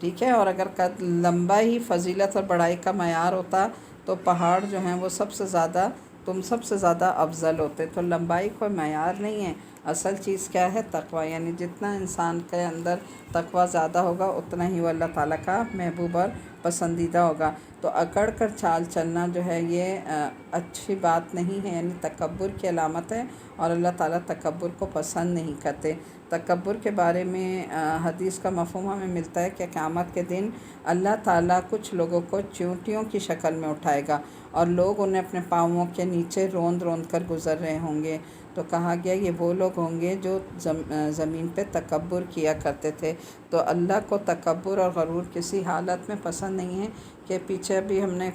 ٹھیک ہے، اور اگر قد لمبا ہی فضیلت اور بڑائی کا معیار ہوتا تو پہاڑ جو ہیں وہ سب سے زیادہ سب سے زیادہ افضل ہوتے۔ تو لمبائی کوئی معیار نہیں ہے، اصل چیز کیا ہے؟ تقوی، یعنی جتنا انسان کے اندر تقوی زیادہ ہوگا اتنا ہی وہ اللہ تعالیٰ کا محبوب اور پسندیدہ ہوگا۔ تو اکڑ کر چال چلنا جو ہے یہ اچھی بات نہیں ہے، یعنی تکبر کی علامت ہے، اور اللہ تعالیٰ تکبر کو پسند نہیں کرتے۔ تکبر کے بارے میں حدیث کا مفہوم ہمیں ملتا ہے کہ قیامت کے دن اللہ تعالیٰ کچھ لوگوں کو چیونٹیوں کی شکل میں اٹھائے گا، اور لوگ انہیں اپنے پاؤں کے نیچے روند روند کر گزر رہے ہوں گے۔ تو کہا گیا یہ وہ لوگ ہوں گے جو زمین پہ تکبر کیا کرتے تھے۔ تو اللہ کو تکبر اور غرور کسی حالت میں پسند نہیں ہے، کہ پیچھے ابھی ہم نے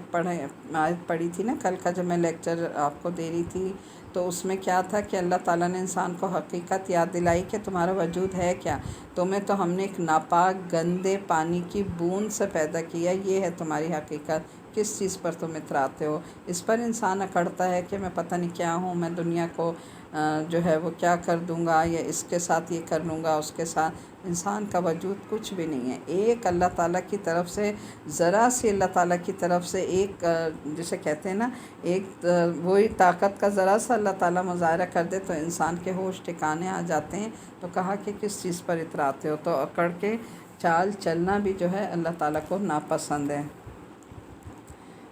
آیت پڑھی تھی نا کل کا، جب میں لیکچر آپ کو دے رہی تھی، تو اس میں کیا تھا کہ اللہ تعالیٰ نے انسان کو حقیقت یاد دلائی کہ تمہارا وجود ہے کیا، تمہیں تو ہم نے ایک ناپاک گندے پانی کی بوند سے پیدا کیا، یہ ہے تمہاری حقیقت، کس چیز پر تم اتراتے ہو؟ اس پر انسان اکڑتا ہے کہ میں پتہ نہیں کیا ہوں، میں دنیا کو جو ہے وہ کیا کر دوں گا، یا اس کے ساتھ یہ کر لوں گا، اس کے ساتھ۔ انسان کا وجود کچھ بھی نہیں ہے، ایک اللہ تعالیٰ کی طرف سے ذرا سی اللہ تعالیٰ کی طرف سے ایک جسے کہتے ہیں نا ایک وہی طاقت کا ذرا سا اللہ تعالیٰ مظاہرہ کر دے تو انسان کے ہوش ٹھکانے آ جاتے ہیں۔ تو کہا کہ کس چیز پر اتراتے ہو؟ تو اکڑ کے چال چلنا بھی جو ہے اللہ تعالیٰ کو ناپسند ہے۔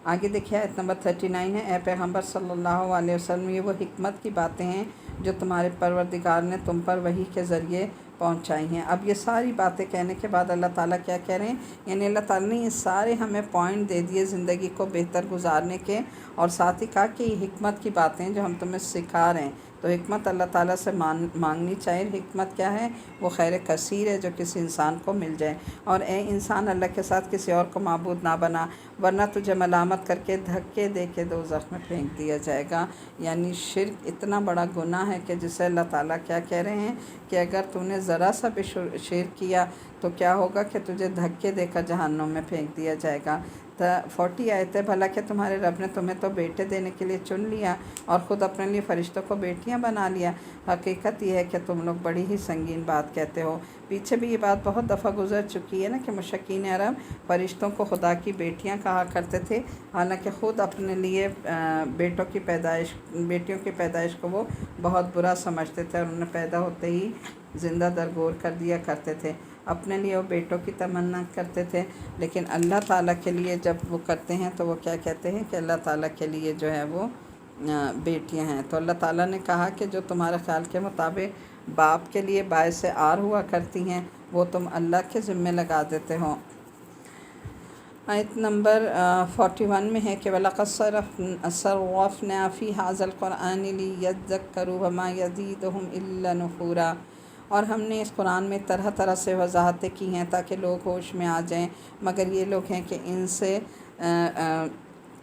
آگے دیکھیے آیت نمبر 39 ہے، اے پیغمبر صلی اللہ علیہ وسلم، یہ وہ حکمت کی باتیں ہیں جو تمہارے پروردگار نے تم پر وحی کے ذریعے پہنچائی ہیں۔ اب یہ ساری باتیں کہنے کے بعد اللہ تعالیٰ کیا کہہ رہے ہیں؟ یعنی اللہ تعالیٰ نے یہ سارے ہمیں پوائنٹ دے دیے زندگی کو بہتر گزارنے کے، اور ساتھ ہی کہا کہ یہ حکمت کی باتیں جو ہم تمہیں سکھا رہے ہیں۔ تو حکمت اللہ تعالیٰ سے مانگنی چاہیے۔ حکمت کیا ہے؟ وہ خیر کثیر ہے جو کسی انسان کو مل جائے۔ اور اے انسان، اللہ کے ساتھ کسی اور کو معبود نہ بنا، ورنہ تجھے ملامت کر کے دھکے دے کے دوزخ میں پھینک دیا جائے گا۔ یعنی شرک اتنا بڑا گناہ ہے کہ جسے اللہ تعالیٰ کیا کہہ رہے ہیں کہ اگر تم نے ذرا سا بھی شرک کیا تو کیا ہوگا کہ تجھے دھکے دے کر جہنم میں پھینک دیا جائے گا۔ 40 آیت ہے، بھلا کہ تمہارے رب نے تمہیں تو بیٹے دینے کے لیے چن لیا اور خود اپنے لیے فرشتوں کو بیٹیاں بنا لیا۔ حقیقت یہ ہے کہ تم لوگ بڑی ہی سنگین بات کہتے ہو۔ پیچھے بھی یہ بات بہت دفعہ گزر چکی ہے نا کہ مشرکین عرب فرشتوں کو خدا کی بیٹیاں کہا کرتے تھے، حالانکہ خود اپنے لیے بیٹیوں کی پیدائش کو وہ بہت برا سمجھتے تھے، اور انہیں پیدا ہوتے ہی زندہ درگور کر دیا کرتے تھے۔ اپنے لیے وہ بیٹوں کی تمنا کرتے تھے، لیکن اللہ تعالیٰ کے لیے جب وہ کرتے ہیں تو وہ کیا کہتے ہیں کہ اللہ تعالیٰ کے لیے جو ہے وہ بیٹیاں ہیں۔ تو اللہ تعالیٰ نے کہا کہ جو تمہارے خیال کے مطابق باپ کے لیے باعث عار ہوا کرتی ہیں وہ تم اللہ کے ذمے لگا دیتے ہو۔ آیت نمبر 41 میں ہے کہ وَلَقَدْ صَرَّفْنَا فِي هَذَا الْقُرْآنِ لِيَذَّكَّرُوا وَمَا يَزِيدُهُمْ إِلَّا نُفُورًا، اور ہم نے اس قرآن میں طرح طرح سے وضاحتیں کی ہیں تاکہ لوگ ہوش میں آ جائیں، مگر یہ لوگ ہیں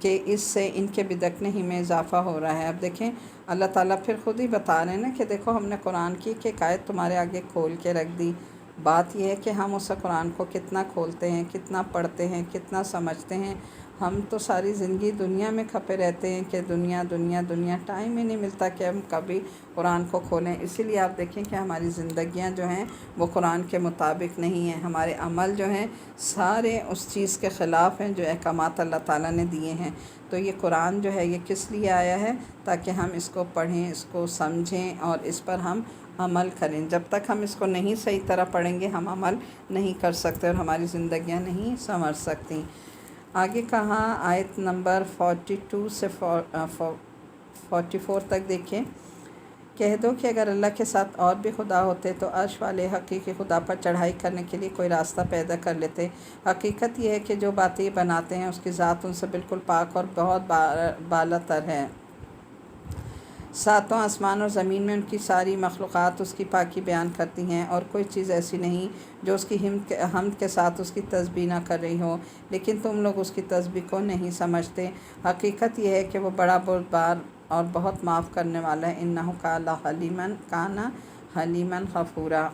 کہ اس سے ان کے بدکنے ہی میں اضافہ ہو رہا ہے۔ اب دیکھیں اللہ تعالیٰ پھر خود ہی بتا رہے ہیں نا کہ دیکھو ہم نے قرآن کی ایک آیت تمہارے آگے کھول کے رکھ دی۔ بات یہ ہے کہ ہم اس قرآن کو کتنا کھولتے ہیں، کتنا پڑھتے ہیں، کتنا سمجھتے ہیں۔ ہم تو ساری زندگی دنیا میں کھپے رہتے ہیں کہ دنیا دنیا دنیا، ٹائم ہی نہیں ملتا کہ ہم کبھی قرآن کو کھولیں۔ اسی لیے آپ دیکھیں کہ ہماری زندگیاں جو ہیں وہ قرآن کے مطابق نہیں ہیں، ہمارے عمل جو ہیں سارے اس چیز کے خلاف ہیں جو احکامات اللہ تعالیٰ نے دیے ہیں۔ تو یہ قرآن جو ہے یہ کس لیے آیا ہے؟ تاکہ ہم اس کو پڑھیں، اس کو سمجھیں اور اس پر ہم عمل کریں۔ جب تک ہم اس کو نہیں صحیح طرح پڑھیں گے ہم عمل نہیں کر سکتے اور ہماری زندگیاں نہیں سنور سکتی۔ آگے کہاں آیت نمبر 42 سے 44 تک دیکھیں، کہہ دو کہ اگر اللہ کے ساتھ اور بھی خدا ہوتے تو عرش والے حقیقی خدا پر چڑھائی کرنے کے لیے کوئی راستہ پیدا کر لیتے۔ حقیقت یہ ہے کہ جو باتیں یہ بناتے ہیں اس کی ذات ان سے بالکل پاک اور بہت بالا تر ہے۔ ساتوں آسمان اور زمین میں ان کی ساری مخلوقات اس کی پاکی بیان کرتی ہیں، اور کوئی چیز ایسی نہیں جو اس کی حمد کے ساتھ اس کی تسبیح نہ کر رہی ہو، لیکن تم لوگ اس کی تسبیح کو نہیں سمجھتے۔ حقیقت یہ ہے کہ وہ بڑا بردبار اور بہت معاف کرنے والا ہے۔ انہ کان حلیما غفورا۔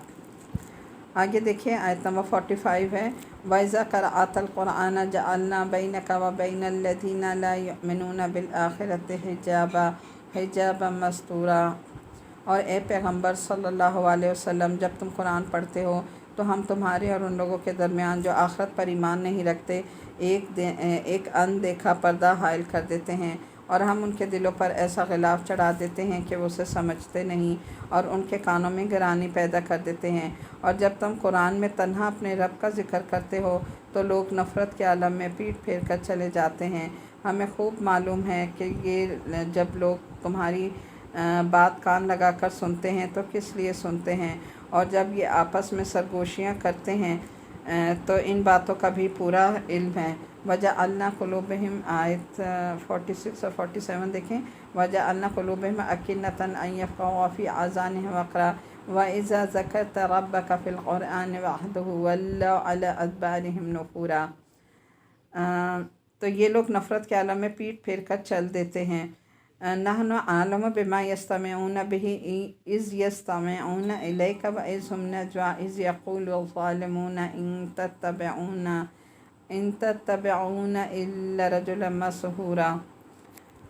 آگے دیکھیں آیت نمبر 45 ہے، وَإِذَا قَرَأْتَ الْقُرْآنَ جَعَلْنَا بَيْنَكَ وَبَيْنَ الَّذِينَ لَا يُؤْمِنُونَ بِالْآخِرَةِ حجابا مستورا۔ اور اے پیغمبر صلی اللہ علیہ وسلم، جب تم قرآن پڑھتے ہو تو ہم تمہارے اور ان لوگوں کے درمیان جو آخرت پر ایمان نہیں رکھتے ایک اندیکھا پردہ حائل کر دیتے ہیں، اور ہم ان کے دلوں پر ایسا غلاف چڑھا دیتے ہیں کہ وہ اسے سمجھتے نہیں، اور ان کے کانوں میں گرانی پیدا کر دیتے ہیں۔ اور جب تم قرآن میں تنہا اپنے رب کا ذکر کرتے ہو تو لوگ نفرت کے عالم میں پیٹ پھیر کر چلے جاتے ہیں۔ ہمیں خوب معلوم ہے کہ یہ جب لوگ تمہاری بات کان لگا کر سنتے ہیں تو کس لیے سنتے ہیں، اور جب یہ آپس میں سرگوشیاں کرتے ہیں تو ان باتوں کا بھی پورا علم ہے۔ وَجَعَلْنَا قُلُوبَهُمْ آیت 46 اور 47 دیکھیں۔ وَجَعَلْنَا قُلُوبَهُمْ أَكِنَّةً أَن يَفْقَهُوا وَفِي آذَانِهِمْ وَقْرًا وَإِذَا ذَكَرْتَ رَبَّكَ فِي الْقُرْآنِ وَحْدَهُ وَلَّوْا عَلَىٰ أَدْبَارِهِمْ نُفُورًا۔ تو یہ لوگ نفرت کے عالم میں پیٹ پھیر کر چل دیتے ہیں۔ نَحْنُ أَعْلَمُ بِمَا يَسْتَمِعُونَ بِهِ إِذْ يَسْتَمِعُونَ إِلَيْكَ وَإِذْ هُمْ نَجْوَىٰ إِذْ يَقُولُ الظَّالِمُونَ إِن تَتَّبِعُونَ إِلَّا رَجُلًا مَّسْحُورًا۔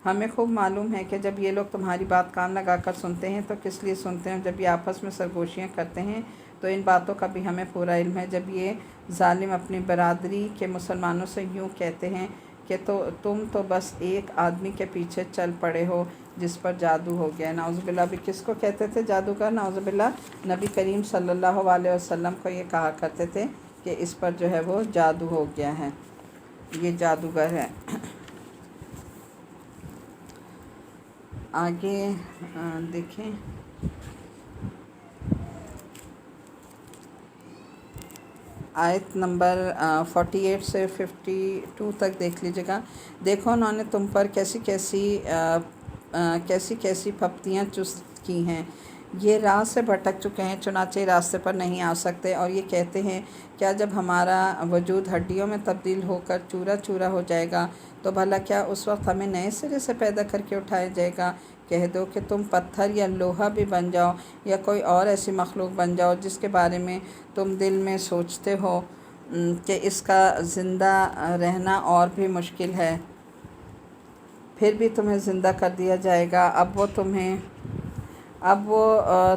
ہمیں خوب معلوم ہے کہ جب یہ لوگ تمہاری بات کان لگا کر سنتے ہیں تو کس لیے سنتے ہیں، جب یہ آپس میں سرگوشیاں کرتے ہیں تو ان باتوں کا بھی ہمیں پورا علم ہے۔ جب یہ ظالم اپنی برادری کے مسلمانوں سے یوں کہتے ہیں کہ تم تو بس ایک آدمی کے پیچھے چل پڑے ہو جس پر جادو ہو گیا ہے۔ نعوذ باللہ، بھی کس کو کہتے تھے جادوگر؟ نعوذ باللہ نبی کریم صلی اللہ علیہ وسلم کو یہ کہا کرتے تھے کہ اس پر جو ہے وہ جادو ہو گیا ہے، یہ جادوگر ہے۔ آگے دیکھیں، آیت نمبر 48 سے 52 تک دیکھ لیجیے گا۔ دیکھو انہوں نے تم پر کیسی کیسی پھپتیاں چست کی ہیں، یہ راہ سے بھٹک چکے ہیں چنانچہ راستے پر نہیں آ سکتے، اور یہ کہتے ہیں کیا جب ہمارا وجود ہڈیوں میں تبدیل ہو کر چورا چورا ہو جائے گا تو بھلا کیا اس وقت ہمیں نئے سرے سے پیدا کر کے اٹھایا جائے گا؟ کہہ دو کہ تم پتھر یا لوہا بھی بن جاؤ یا کوئی اور ایسی مخلوق بن جاؤ جس کے بارے میں تم دل میں سوچتے ہو کہ اس کا زندہ رہنا اور بھی مشکل ہے، پھر بھی تمہیں زندہ کر دیا جائے گا۔ اب وہ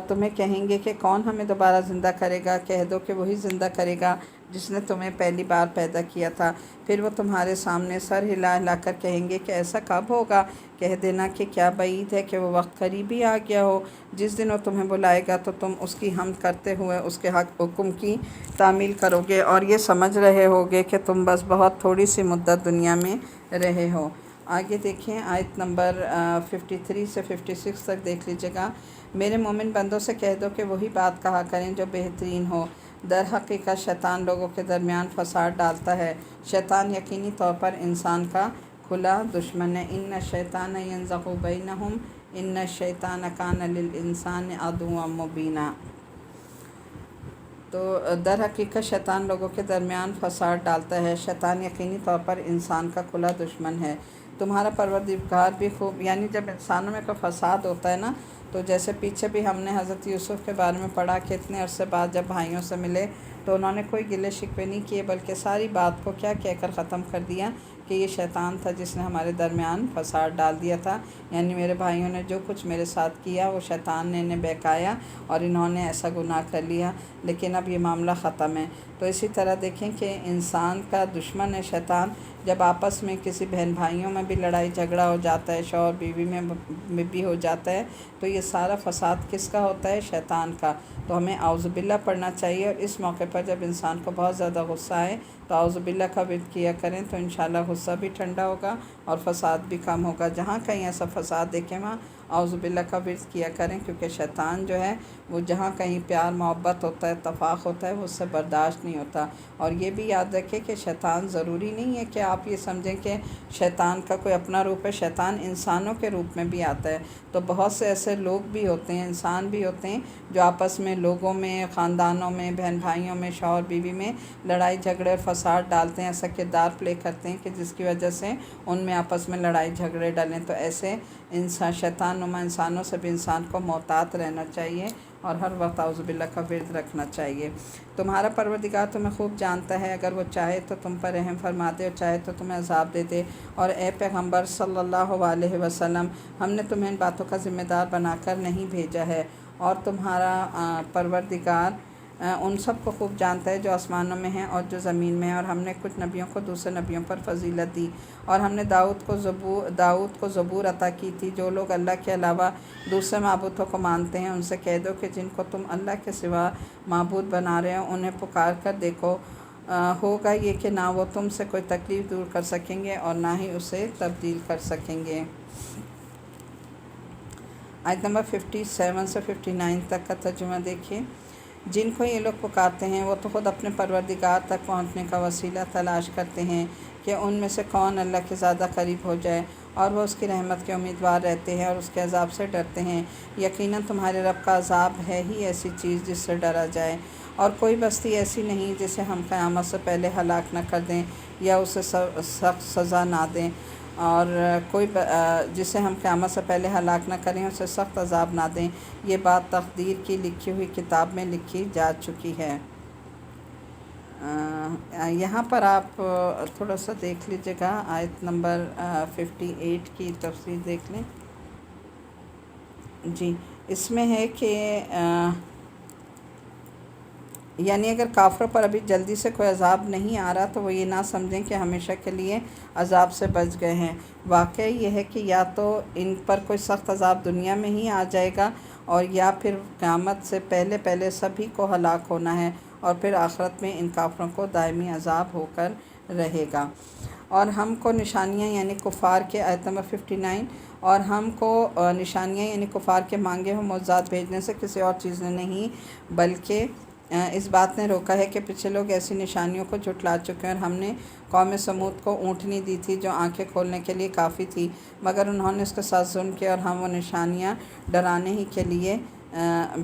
تمہیں کہیں گے کہ کون ہمیں دوبارہ زندہ کرے گا؟ کہہ دو کہ وہی زندہ کرے گا جس نے تمہیں پہلی بار پیدا کیا تھا۔ پھر وہ تمہارے سامنے سر ہلا ہلا کر کہیں گے کہ ایسا کب ہوگا؟ کہہ دینا کہ کیا بعید ہے کہ وہ وقت قریبی آ گیا ہو جس دن وہ تمہیں بلائے گا تو تم اس کی حمد کرتے ہوئے اس کے حکم کی تعمیل کرو گے، اور یہ سمجھ رہے ہوگے کہ تم بس بہت تھوڑی سی مدت دنیا میں رہے ہو۔ آگے دیکھیں، آیت نمبر 53 سے 56 تک دیکھ لیجیے گا۔ میرے مومن بندوں سے کہہ دو کہ وہی بات کہا کریں جو بہترین ہو۔ در حقیقت شیطان لوگوں کے درمیان فساد ڈالتا ہے۔ شیطان یقینی طور پر انسان کا کھلا دشمن ہے۔ ان الشیطان ینزغ بینہم ان الشیطان کان للانسان عدوا مبینا۔ تو در حقیقت شیطان لوگوں کے درمیان فساد ڈالتا ہے۔ شیطان یقینی طور پر انسان کا کھلا دشمن ہے۔ تمہارا پروردگار بھی خوب، یعنی جب انسانوں میں کوئی فساد ہوتا ہے نا، تو جیسے پیچھے بھی ہم نے حضرت یوسف کے بارے میں پڑھا کہ اتنے عرصے بعد جب بھائیوں سے ملے تو انہوں نے کوئی گلے شکوے نہیں کیے، بلکہ ساری بات کو کیا کہہ کر ختم کر دیا کہ یہ شیطان تھا جس نے ہمارے درمیان فساد ڈال دیا تھا، یعنی میرے بھائیوں نے جو کچھ میرے ساتھ کیا وہ شیطان نے انہیں بہکایا اور انہوں نے ایسا گناہ کر لیا، لیکن اب یہ معاملہ ختم ہے۔ تو اسی طرح دیکھیں کہ انسان کا دشمن ہے شیطان۔ جب آپس میں کسی بہن بھائیوں میں بھی لڑائی جھگڑا ہو جاتا ہے، شوہر بیوی میں بھی ہو جاتا ہے، تو یہ سارا فساد کس کا ہوتا ہے؟ شیطان کا۔ تو ہمیں اعوذ باللہ پڑھنا چاہیے، اور اس موقع پر جب انسان کو بہت زیادہ غصہ آئے تو اعوذ باللہ کا ورد کیا کریں، تو انشاءاللہ غصہ بھی ٹھنڈا ہوگا اور فساد بھی کم ہوگا۔ جہاں کہیں ایسا فساد دیکھیں وہاں اعوذ باللہ کا ورد کیا کریں، کیونکہ شیطان جو ہے وہ جہاں کہیں پیار محبت ہوتا ہے، اتفاق ہوتا ہے، وہ اس سے برداشت نہیں ہوتا۔ اور یہ بھی یاد رکھیں کہ شیطان ضروری نہیں ہے کہ آپ یہ سمجھیں کہ شیطان کا کوئی اپنا روپ ہے، شیطان انسانوں کے روپ میں بھی آتا ہے۔ تو بہت سے ایسے لوگ بھی ہوتے ہیں، انسان بھی ہوتے ہیں جو آپس میں لوگوں میں، خاندانوں میں، بہن بھائیوں میں، شوہر بیوی میں لڑائی جھگڑے اور فساد ڈالتے ہیں، ایسا کردار پلے کرتے ہیں کہ جس کی وجہ سے ان میں آپس میں لڑائی جھگڑے ڈالیں۔ تو ایسے شیطان نما انسانوں سے بھی انسان کو محتاط رہنا چاہیے اور ہر وقت اعوذ باللہ کا ورد رکھنا چاہیے۔ تمہارا پروردگار تمہیں خوب جانتا ہے، اگر وہ چاہے تو تم پر رحم فرما دے اور چاہے تو تمہیں عذاب دے دے۔ اور اے پیغمبر صلی اللہ علیہ وسلم، ہم نے تمہیں ان باتوں کا ذمہ دار بنا کر نہیں بھیجا ہے، اور تمہارا پروردگار ان سب کو خوب جانتا ہے جو آسمانوں میں ہیں اور جو زمین میں ہیں، اور ہم نے کچھ نبیوں کو دوسرے نبیوں پر فضیلت دی، اور ہم نے داؤد کو زبور عطا کی تھی۔ جو لوگ اللہ کے علاوہ دوسرے معبودوں کو مانتے ہیں ان سے کہہ دو کہ جن کو تم اللہ کے سوا معبود بنا رہے ہو انہیں پکار کر دیکھو، ہوگا یہ کہ نہ وہ تم سے کوئی تکلیف دور کر سکیں گے اور نہ ہی اسے تبدیل کر سکیں گے۔ آیت نمبر 57 سے 59 تک کا ترجمہ دیکھیے۔ جن کو یہ لوگ پکارتے ہیں وہ تو خود اپنے پروردگار تک پہنچنے کا وسیلہ تلاش کرتے ہیں کہ ان میں سے کون اللہ کے زیادہ قریب ہو جائے، اور وہ اس کی رحمت کے امیدوار رہتے ہیں اور اس کے عذاب سے ڈرتے ہیں۔ یقیناً تمہارے رب کا عذاب ہے ہی ایسی چیز جس سے ڈرا جائے، اور کوئی بستی ایسی نہیں جسے ہم قیامت سے پہلے ہلاک نہ کر دیں یا اسے سخت سزا نہ دیں، اور جسے ہم قیامت سے پہلے ہلاک نہ کریں اسے سخت عذاب نہ دیں۔ یہ بات تقدیر کی لکھی ہوئی کتاب میں لکھی جا چکی ہے۔ یہاں پر آپ تھوڑا سا دیکھ لیجیے گا، آیت نمبر 58 کی تفسیر دیکھ لیں۔ جی، اس میں ہے کہ یعنی اگر کافروں پر ابھی جلدی سے کوئی عذاب نہیں آ رہا تو وہ یہ نہ سمجھیں کہ ہمیشہ کے لیے عذاب سے بچ گئے ہیں۔ واقعہ یہ ہے کہ یا تو ان پر کوئی سخت عذاب دنیا میں ہی آ جائے گا، اور یا پھر قیامت سے پہلے سبھی کو ہلاک ہونا ہے، اور پھر آخرت میں ان کافروں کو دائمی عذاب ہو کر رہے گا۔ اور ہم کو نشانیاں یعنی کفار کے آیت نمبر 59، اور ہم کو نشانیاں یعنی کفار کے مانگے ہوئے معجزات بھیجنے سے کسی اور چیز نے نہیں بلکہ اس بات نے روکا ہے کہ پچھلے لوگ ایسی نشانیوں کو جھٹلا چکے ہیں، اور ہم نے قوم سمود کو اونٹنی دی تھی جو آنکھیں کھولنے کے لیے کافی تھی، مگر انہوں نے اس کے ساتھ ظلم کیا، اور ہم وہ نشانیاں ڈرانے ہی کے لیے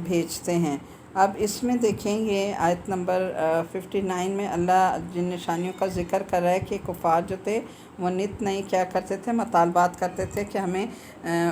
بھیجتے ہیں۔ اب اس میں دیکھیں یہ آیت نمبر 59 میں اللہ جن نشانیوں کا ذکر کر رہا ہے کہ کفار جو تھے وہ نت نہیں کیا کرتے تھے، مطالبات کرتے تھے کہ ہمیں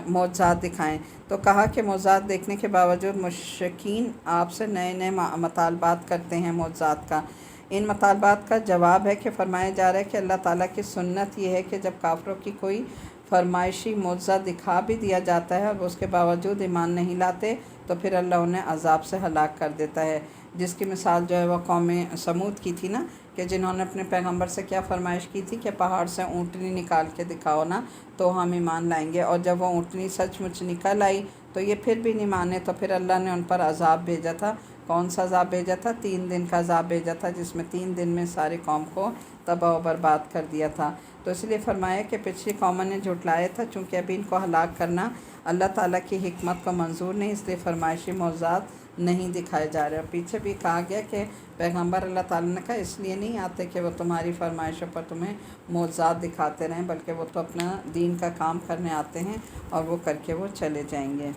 معجزات دکھائیں، تو کہا کہ معجزات دیکھنے کے باوجود مشرکین آپ سے نئے مطالبات کرتے ہیں معجزات کا۔ ان مطالبات کا جواب ہے کہ فرمایا جا رہا ہے کہ اللہ تعالیٰ کی سنت یہ ہے کہ جب کافروں کی کوئی فرمائشی معجزہ دکھا بھی دیا جاتا ہے اور وہ اس کے باوجود ایمان نہیں لاتے تو پھر اللہ انہیں عذاب سے ہلاک کر دیتا ہے، جس کی مثال جو ہے وہ قوم سمود کی تھی نا، کہ جنہوں نے اپنے پیغمبر سے کیا فرمائش کی تھی کہ پہاڑ سے اونٹنی نکال کے دکھاؤ نا تو ہم ایمان لائیں گے، اور جب وہ اونٹنی سچ مچ نکل آئی تو یہ پھر بھی نہیں مانے، تو پھر اللہ نے ان پر عذاب بھیجا تھا۔ کون سا عذاب بھیجا تھا؟ 3 دن کا عذاب بھیجا تھا، جس میں 3 دن میں ساری قوم کو تباہ و برباد کر دیا تھا۔ تو اس لیے فرمایا کہ پچھلی قوموں نے جھٹلایا تھا، چونکہ ابھی ان کو ہلاک کرنا اللہ تعالیٰ کی حکمت کو منظور نہیں، اس لیے فرمائشی معجزات نہیں دکھائے جا رہے۔ اور پیچھے بھی کہا گیا کہ پیغمبر اللہ تعالیٰ نے کہا اس لیے نہیں آتے کہ وہ تمہاری فرمائشوں پر تمہیں معجزات دکھاتے رہیں، بلکہ وہ تو اپنا دین کا کام کرنے آتے ہیں اور وہ کر کے وہ چلے جائیں گے۔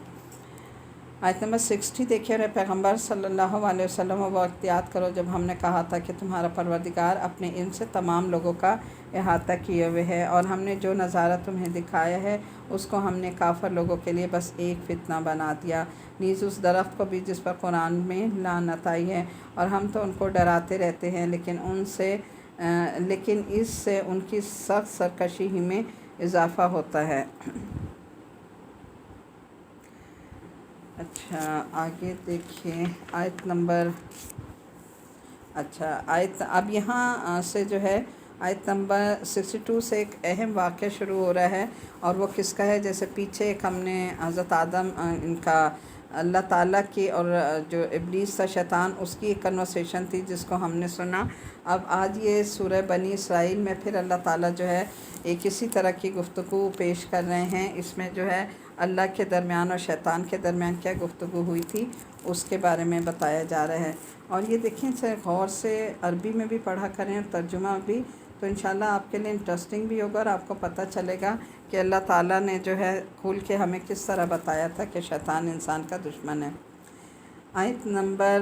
آیت نمبر 60 دیکھیے، رہے پیغمبر صلی اللہ علیہ وسلم وہ وقت یاد کرو جب ہم نے کہا تھا کہ تمہارا پروردگار اپنے علم سے تمام لوگوں کا احاطہ کیے ہوئے ہے، اور ہم نے جو نظارہ تمہیں دکھایا ہے اس کو ہم نے کافر لوگوں کے لیے بس ایک فتنہ بنا دیا، نیز اس درخت کو بھی جس پر قرآن میں لعنت آئی ہے، اور ہم تو ان کو ڈراتے رہتے ہیں لیکن اس سے ان کی سخت سرکشی ہی میں اضافہ ہوتا ہے۔ اچھا آگے دیکھیں آیت نمبر اب یہاں سے جو ہے آیت نمبر 62 سے ایک اہم واقعہ شروع ہو رہا ہے، اور وہ کس کا ہے؟ جیسے پیچھے ایک ہم نے حضرت آدم ان کا اللہ تعالیٰ کی اور جو ابلیس تھا شیطان اس کی ایک کنورسیشن تھی جس کو ہم نے سنا۔ اب آج یہ سورہ بنی اسرائیل میں پھر اللہ تعالیٰ جو ہے ایک اسی طرح کی گفتگو پیش کر رہے ہیں۔ اس میں جو ہے اللہ کے درمیان اور شیطان کے درمیان کیا گفتگو ہوئی تھی اس کے بارے میں بتایا جا رہا ہے۔ اور یہ دیکھیں اسے غور سے عربی میں بھی پڑھا کریں اور ترجمہ بھی، تو انشاءاللہ آپ کے لیے انٹرسٹنگ بھی ہوگا اور آپ کو پتہ چلے گا کہ اللہ تعالیٰ نے جو ہے کھول کے ہمیں کس طرح بتایا تھا کہ شیطان انسان کا دشمن ہے۔ آیت نمبر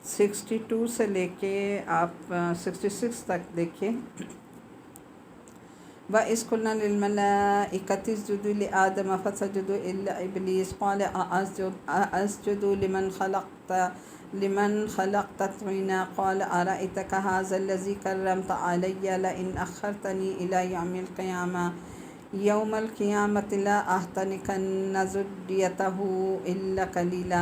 62 سے لے کے آپ 66 تک دیکھیں۔ وَإِذْ قُلْنَا لِلْمَلَائِكَةِ اسْجُدُوا لِآدَمَ فَسَجَدُوا إِلَّا إِبْلِيسَ قَالَ أَسْجُدُ لِمَنْ خَلَقْتَ طِينًا قَالَ أَرَأَيْتَكَ هَٰذَا الَّذِي كَرَّمْتَ عَلَيَّ لَئِنْ أَخَّرْتَنِي إِلَىٰ يَوْمِ الْقِيَامَةِ لَأَحْتَنِكَنَّ ذُرِّيَّتَهُ إِلَّا قَلِيلًا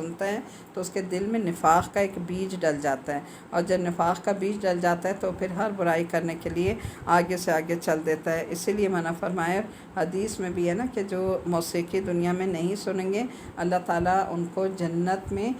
سنتا ہے تو اس کے دل میں نفاق کا ایک بیج ڈل جاتا ہے، اور جب نفاق کا بیج ڈل جاتا ہے تو پھر ہر برائی کرنے کے لیے آگے سے آگے چل دیتا ہے۔ اسی لیے منع فرمایا حدیث میں بھی ہے نا کہ جو موسیقی دنیا میں نہیں سنیں گے اللہ تعالیٰ ان کو جنت میں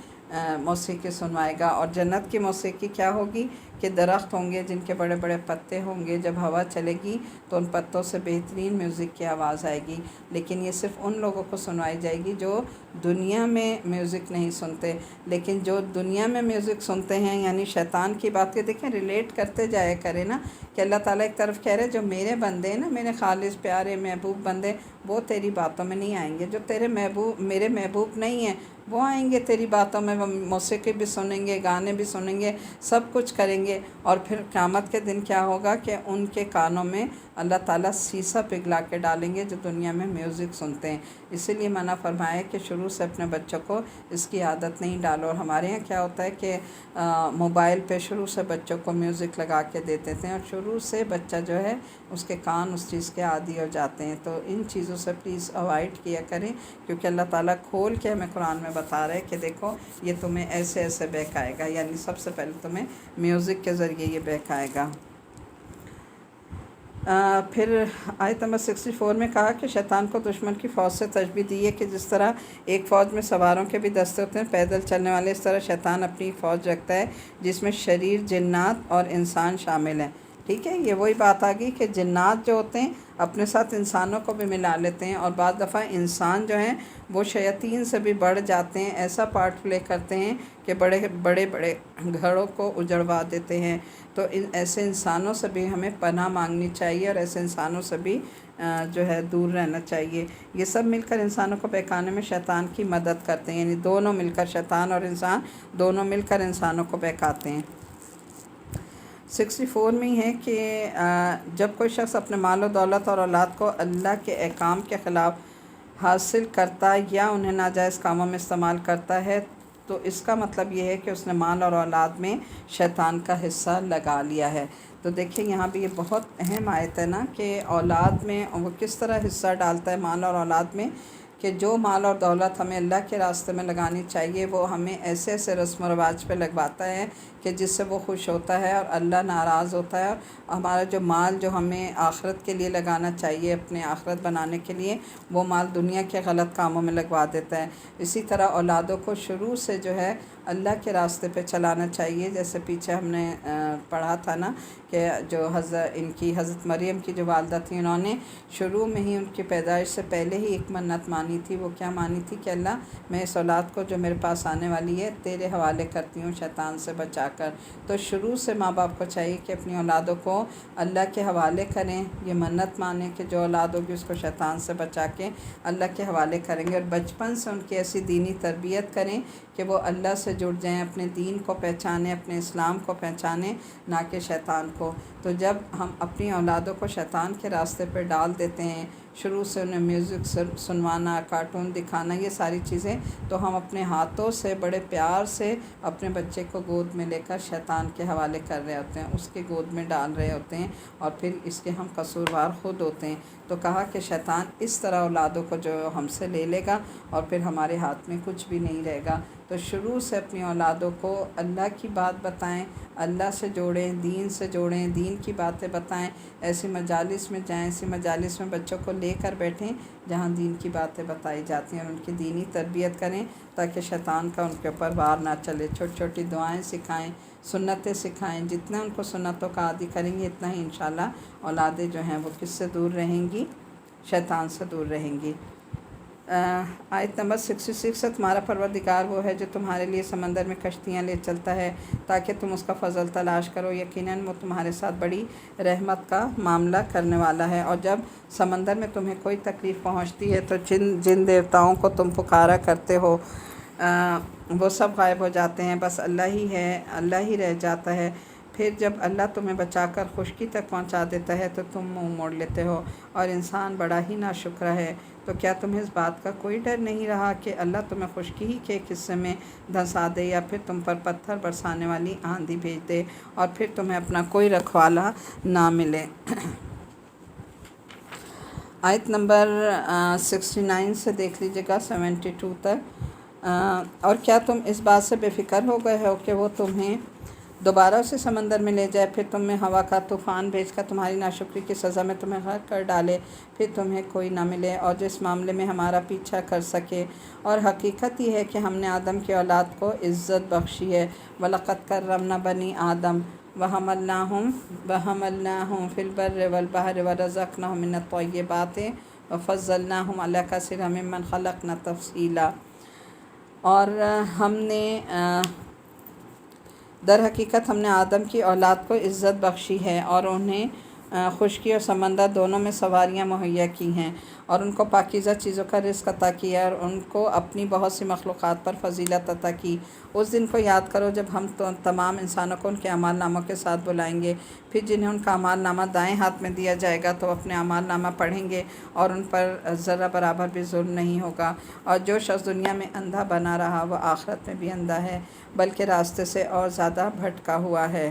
موسیقی سنوائے گا۔ اور جنت کی موسیقی کیا ہوگی کہ درخت ہوں گے جن کے بڑے بڑے پتے ہوں گے، جب ہوا چلے گی تو ان پتوں سے بہترین میوزک کی آواز آئے گی، لیکن یہ صرف ان لوگوں کو سنوائی جائے گی جو دنیا میں میوزک نہیں سنتے۔ لیکن جو دنیا میں میوزک سنتے ہیں یعنی شیطان کی بات کے دیکھیں ریلیٹ کرتے جایا کرے نا، کہ اللہ تعالیٰ ایک طرف کہہ رہے جو میرے بندے ہیں نا، میرے خالص پیارے محبوب بندے، وہ تیری باتوں میں نہیں آئیں گے۔ جو تیرے محبوب میرے محبوب نہیں ہیں وہ آئیں گے تیری باتوں میں، وہ موسیقی بھی سنیں گے، گانے بھی سنیں گے، سب کچھ کریں گے، اور پھر قیامت کے دن کیا ہوگا کہ ان کے کانوں میں اللہ تعالیٰ سیسا پگھلا کے ڈالیں گے جو دنیا میں میوزک سنتے ہیں۔ اسی لیے منع فرمایا کہ شروع سے اپنے بچوں کو اس کی عادت نہیں ڈالو۔ اور ہمارے یہاں کیا ہوتا ہے کہ موبائل پہ شروع سے بچوں کو میوزک لگا کے دیتے تھے، اور شروع سے بچہ جو ہے اس کے کان اس چیز کے عادی ہو جاتے ہیں۔ تو ان چیزوں سے پلیز اوائڈ کیا کریں، کیونکہ اللہ تعالیٰ کھول کے ہمیں قرآن میں بتا رہے ہیں کہ دیکھو یہ تمہیں ایسے ایسے بہکائے گا، یعنی سب سے پہلے تمہیں میوزک کے ذریعے یہ بہکائے گا۔ پھر آیت نمبر 64 میں کہا کہ شیطان کو دشمن کی فوج سے تشبیہ دی ہے کہ جس طرح ایک فوج میں سواروں کے بھی دستے ہوتے ہیں پیدل چلنے والے، اس طرح شیطان اپنی فوج رکھتا ہے جس میں شریر جنات اور انسان شامل ہیں۔ ٹھیک ہے، یہ وہی بات آ گئی کہ جنات جو ہوتے ہیں اپنے ساتھ انسانوں کو بھی ملا لیتے ہیں، اور بعض دفعہ انسان جو ہیں وہ شیاطین سے بھی بڑھ جاتے ہیں، ایسا پارٹ پلے کرتے ہیں کہ بڑے بڑے بڑے گھروں کو اجڑوا دیتے ہیں۔ تو ایسے انسانوں سے بھی ہمیں پناہ مانگنی چاہیے، اور ایسے انسانوں سے بھی جو ہے دور رہنا چاہیے۔ یہ سب مل کر انسانوں کو بہکانے میں شیطان کی مدد کرتے ہیں، یعنی دونوں مل کر، شیطان اور انسان دونوں مل کر انسانوں کو بہکاتے ہیں۔ 64 میں ہے کہ جب کوئی شخص اپنے مال و دولت اور اولاد کو اللہ کے احکام کے خلاف حاصل کرتا یا انہیں ناجائز کاموں میں استعمال کرتا ہے تو اس کا مطلب یہ ہے کہ اس نے مال اور اولاد میں شیطان کا حصہ لگا لیا ہے۔ تو دیکھیں یہاں بھی یہ بہت اہم آیت ہے نا کہ اولاد میں وہ کس طرح حصہ ڈالتا ہے مال اور اولاد میں، کہ جو مال اور دولت ہمیں اللہ کے راستے میں لگانی چاہیے وہ ہمیں ایسے ایسے رسم و رواج پہ لگواتا ہے کہ جس سے وہ خوش ہوتا ہے اور اللہ ناراض ہوتا ہے، اور ہمارا جو مال جو ہمیں آخرت کے لیے لگانا چاہیے، اپنے آخرت بنانے کے لیے، وہ مال دنیا کے غلط کاموں میں لگوا دیتا ہے۔ اسی طرح اولادوں کو شروع سے جو ہے اللہ کے راستے پہ چلانا چاہیے، جیسے پیچھے ہم نے پڑھا تھا نا کہ جو حضرت مریم کی جو والدہ تھیں انہوں نے شروع میں ہی ان کی پیدائش سے پہلے ہی ایک منت مانی تھی۔ وہ کیا مانی تھی کہ اللہ میں اس اولاد کو جو میرے پاس آنے والی ہے تیرے حوالے کرتی ہوں شیطان سے بچا کر۔ تو شروع سے ماں باپ کو چاہیے کہ اپنی اولادوں کو اللہ کے حوالے کریں، یہ منت مانیں کہ جو اولاد ہوگی اس کو شیطان سے بچا کے اللہ کے حوالے کریں گے، اور بچپن سے ان کی ایسی دینی تربیت کریں کہ وہ اللہ سے جڑ جائیں، اپنے دین کو پہچانیں، اپنے اسلام کو پہچانیں، نہ کہ شیطان کو۔ تو جب ہم اپنی اولادوں کو شیطان کے راستے پہ ڈال دیتے ہیں، شروع سے انہیں میوزک سنوانا، کارٹون دکھانا، یہ ساری چیزیں، تو ہم اپنے ہاتھوں سے بڑے پیار سے اپنے بچے کو گود میں لے کر شیطان کے حوالے کر رہے ہوتے ہیں، اس کے گود میں ڈال رہے ہوتے ہیں، اور پھر اس کے ہم قصوروار خود ہوتے ہیں۔ تو کہا کہ شیطان اس طرح اولادوں کو جو ہم سے لے لے گا اور پھر ہمارے ہاتھ میں کچھ بھی نہیں رہے گا۔ تو شروع سے اپنی اولادوں کو اللہ کی بات بتائیں، اللہ سے جوڑیں، دین سے جوڑیں، دین کی باتیں بتائیں، ایسی مجالس میں جائیں، ایسی مجالس میں بچوں کو لے کر بیٹھیں جہاں دین کی باتیں بتائی جاتی ہیں، اور ان کی دینی تربیت کریں تاکہ شیطان کا ان کے اوپر وار نہ چلے۔ چھوٹی چھوٹی دعائیں سکھائیں، سنتیں سکھائیں، جتنا ان کو سنتوں کا عادی کریں گے اتنا ہی انشاءاللہ اولادیں جو ہیں وہ کس سے دور رہیں گی؟ شیطان سے دور رہیں گی۔ آیت نمبر 66 ہے، تمہارا پروردگار وہ ہے جو تمہارے لیے سمندر میں کشتیاں لے چلتا ہے تاکہ تم اس کا فضل تلاش کرو، یقیناً وہ تمہارے ساتھ بڑی رحمت کا معاملہ کرنے والا ہے۔ اور جب سمندر میں تمہیں کوئی تکلیف پہنچتی ہے تو جن دیوتاؤں کو تم پکارا کرتے ہو وہ سب غائب ہو جاتے ہیں، بس اللہ ہی ہے، اللہ ہی رہ جاتا ہے۔ پھر جب اللہ تمہیں بچا کر خشکی تک پہنچا دیتا ہے تو تم منہ موڑ لیتے ہو، اور انسان بڑا ہی ناشکرا ہے۔ تو کیا تمہیں اس بات کا کوئی ڈر نہیں رہا کہ اللہ تمہیں خشکی ہی کے ایک حصے میں دھنسا دے، یا پھر تم پر پتھر برسانے والی آندھی بھیج دے اور پھر تمہیں اپنا کوئی رکھوالا نہ ملے؟ آیت نمبر 69 سے دیکھ لیجیے گا 72 تک۔ اور کیا تم اس بات سے بے فکر ہو گئے ہو کہ وہ تمہیں دوبارہ اسے سمندر میں لے جائے، پھر تمہیں ہوا کا طوفان بھیج کر تمہاری ناشکری کی سزا میں تمہیں غرق کر ڈالے، پھر تمہیں کوئی نہ ملے اور جس معاملے میں ہمارا پیچھا کر سکے؟ اور حقیقت یہ ہے کہ ہم نے آدم کی اولاد کو عزت بخشی ہے۔ وَلَقَدْ كَرَّمْنَا بَنِي آدم وَحَمَلْنَاهُمْ فِي الْبَرِّ وَالْبَحْرِ وَرَزَقْنَاهُمْ مِنَ الطَّيِّبَاتِ وَفَضَّلْنَاهُمْ عَلَىٰ كَثِيرٍ مِّمَّنْ خَلَقْنَا تَفْضِيلًا۔ اور در حقیقت ہم نے آدم کی اولاد کو عزت بخشی ہے اور انہیں خشکی اور سمندر دونوں میں سواریاں مہیا کی ہیں، اور ان کو پاکیزہ چیزوں کا رزق عطا کیا، اور ان کو اپنی بہت سی مخلوقات پر فضیلت عطا کی۔ اس دن کو یاد کرو جب ہم تمام انسانوں کو ان کے اعمال ناموں کے ساتھ بلائیں گے، پھر جنہیں ان کا اعمال نامہ دائیں ہاتھ میں دیا جائے گا تو اپنے اعمال نامہ پڑھیں گے اور ان پر ذرہ برابر بھی ظلم نہیں ہوگا۔ اور جو شخص دنیا میں اندھا بنا رہا وہ آخرت میں بھی اندھا ہے، بلکہ راستے سے اور زیادہ بھٹکا ہوا ہے۔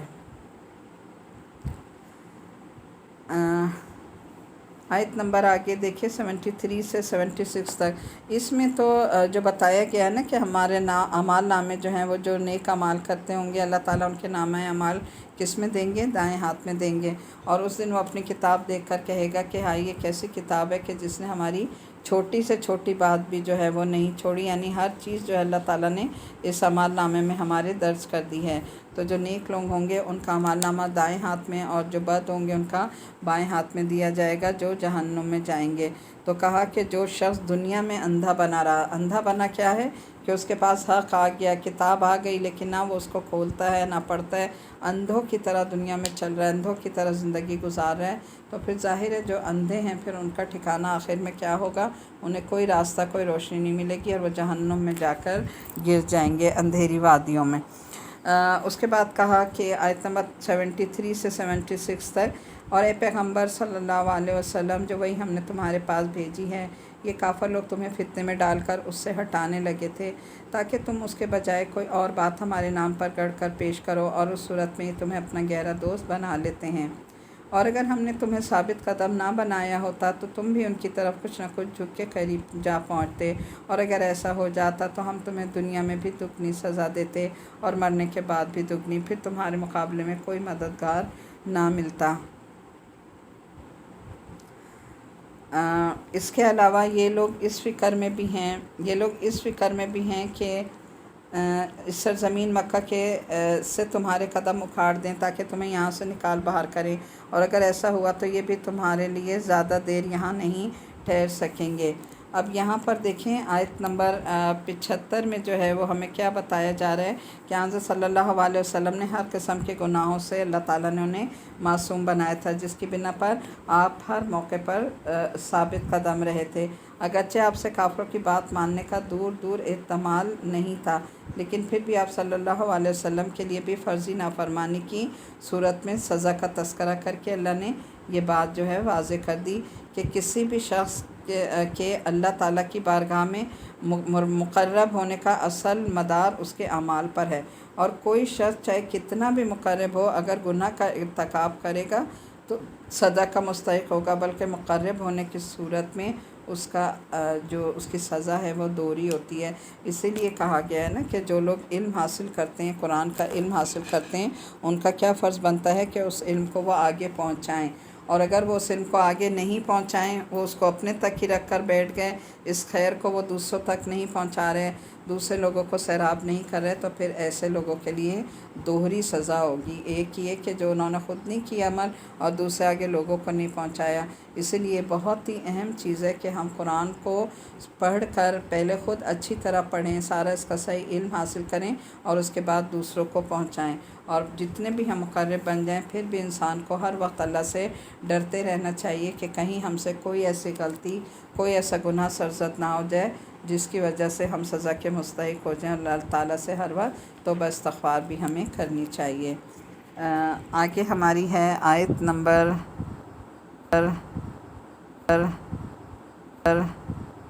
آیت نمبر آگے دیکھیے 73 سے 76 تک۔ اس میں تو جو بتایا گیا ہے نا کہ ہمارے اعمال نامے جو ہیں وہ جو نیک اعمال کرتے ہوں گے اللہ تعالیٰ ان کے نامہ اعمال کس میں دیں گے؟ دائیں ہاتھ میں دیں گے، اور اس دن وہ اپنی کتاب دیکھ کر کہے گا کہ ہاں یہ کیسی کتاب ہے کہ جس نے ہماری چھوٹی سے چھوٹی بات بھی جو ہے وہ نہیں چھوڑی، یعنی ہر چیز جو ہے اللہ تعالیٰ نے اس اعمال نامے میں ہمارے درج کر دی ہے۔ تو جو نیک لوگ ہوں گے ان کا اعمال نامہ دائیں ہاتھ میں، اور جو بد ہوں گے ان کا بائیں ہاتھ میں دیا جائے گا، جو جہنم میں جائیں گے۔ تو کہا کہ جو شخص دنیا میں اندھا بنا رہا، اندھا بنا کیا ہے کہ اس کے پاس حق آ گیا، کتاب آ گئی، لیکن نہ وہ اس کو کھولتا ہے نہ پڑھتا ہے، اندھوں کی طرح دنیا میں چل رہا ہے، اندھوں کی طرح زندگی گزار رہا ہے۔ تو پھر ظاہر ہے جو اندھے ہیں پھر ان کا ٹھکانہ آخر میں کیا ہوگا؟ انہیں کوئی راستہ کوئی روشنی نہیں ملے گی اور وہ جہنم میں جا کر گر جائیں گے، اندھیری وادیوں میں۔ اس کے بعد کہا کہ آیت نمبر 73 سے 76 تک، اور اے پیغمبر صلی اللہ علیہ وسلم جو وہی ہم نے تمہارے پاس بھیجی ہے، یہ کافر لوگ تمہیں فتنے میں ڈال کر اس سے ہٹانے لگے تھے تاکہ تم اس کے بجائے کوئی اور بات ہمارے نام پر گڑھ کر پیش کرو، اور اس صورت میں تمہیں اپنا گہرا دوست بنا لیتے ہیں۔ اور اگر ہم نے تمہیں ثابت قدم نہ بنایا ہوتا تو تم بھی ان کی طرف کچھ نہ کچھ جھک کے قریب جا پہنچتے، اور اگر ایسا ہو جاتا تو ہم تمہیں دنیا میں بھی دگنی سزا دیتے اور مرنے کے بعد بھی دگنی، پھر تمہارے مقابلے میں کوئی مددگار نہ ملتا۔ اس کے علاوہ یہ لوگ اس فکر میں بھی ہیں کہ اس سرزمین مکہ کے سے تمہارے قدم اکھاڑ دیں تاکہ تمہیں یہاں سے نکال باہر کریں، اور اگر ایسا ہوا تو یہ بھی تمہارے لیے زیادہ دیر یہاں نہیں ٹھہر سکیں گے۔ اب یہاں پر دیکھیں آیت نمبر 75 میں جو ہے وہ ہمیں کیا بتایا جا رہا ہے کہ حضرت صلی اللہ علیہ وسلم نے ہر قسم کے گناہوں سے اللہ تعالیٰ نے انہیں معصوم بنایا تھا، جس کی بنا پر آپ ہر موقع پر ثابت قدم رہے تھے۔ اگرچہ آپ سے کافروں کی بات ماننے کا دور دور احتمال نہیں تھا، لیکن پھر بھی آپ صلی اللہ علیہ وسلم کے لیے بھی فرضی نافرمانی کی صورت میں سزا کا تذکرہ کر کے اللہ نے یہ بات جو ہے واضح کر دی کہ کسی بھی شخص کے اللہ تعالیٰ کی بارگاہ میں مقرب ہونے کا اصل مدار اس کے اعمال پر ہے، اور کوئی شخص چاہے کتنا بھی مقرب ہو اگر گناہ کا ارتکاب کرے گا تو سزا کا مستحق ہوگا، بلکہ مقرب ہونے کی صورت میں اس کا جو اس کی سزا ہے وہ دوہری ہوتی ہے۔ اسی لیے کہا گیا ہے نا کہ جو لوگ علم حاصل کرتے ہیں، قرآن کا علم حاصل کرتے ہیں، ان کا کیا فرض بنتا ہے کہ اس علم کو وہ آگے پہنچائیں، اور اگر وہ اس علم کو آگے نہیں پہنچائیں، وہ اس کو اپنے تک ہی رکھ کر بیٹھ گئے، اس خیر کو وہ دوسروں تک نہیں پہنچا رہے، دوسرے لوگوں کو سیراب نہیں کر رہے، تو پھر ایسے لوگوں کے لیے دوہری سزا ہوگی۔ ایک یہ کہ جو انہوں نے خود نہیں کیا عمل اور دوسرے آگے لوگوں کو نہیں پہنچایا۔ اسی لیے بہت ہی اہم چیز ہے کہ ہم قرآن کو پڑھ کر پہلے خود اچھی طرح پڑھیں، سارا اس کا صحیح علم حاصل کریں اور اس کے بعد دوسروں کو پہنچائیں۔ اور جتنے بھی ہم مقرب بن جائیں پھر بھی انسان کو ہر وقت اللہ سے ڈرتے رہنا چاہیے کہ کہیں ہم سے کوئی ایسی غلطی، کوئی ایسا گناہ سرزد نہ ہو جائے جس کی وجہ سے ہم سزا کے مستحق ہو جائیں۔ اللہ تعالیٰ سے ہر وقت توبہ استغفار بھی ہمیں کرنی چاہیے۔ آگے ہماری ہے آیت نمبر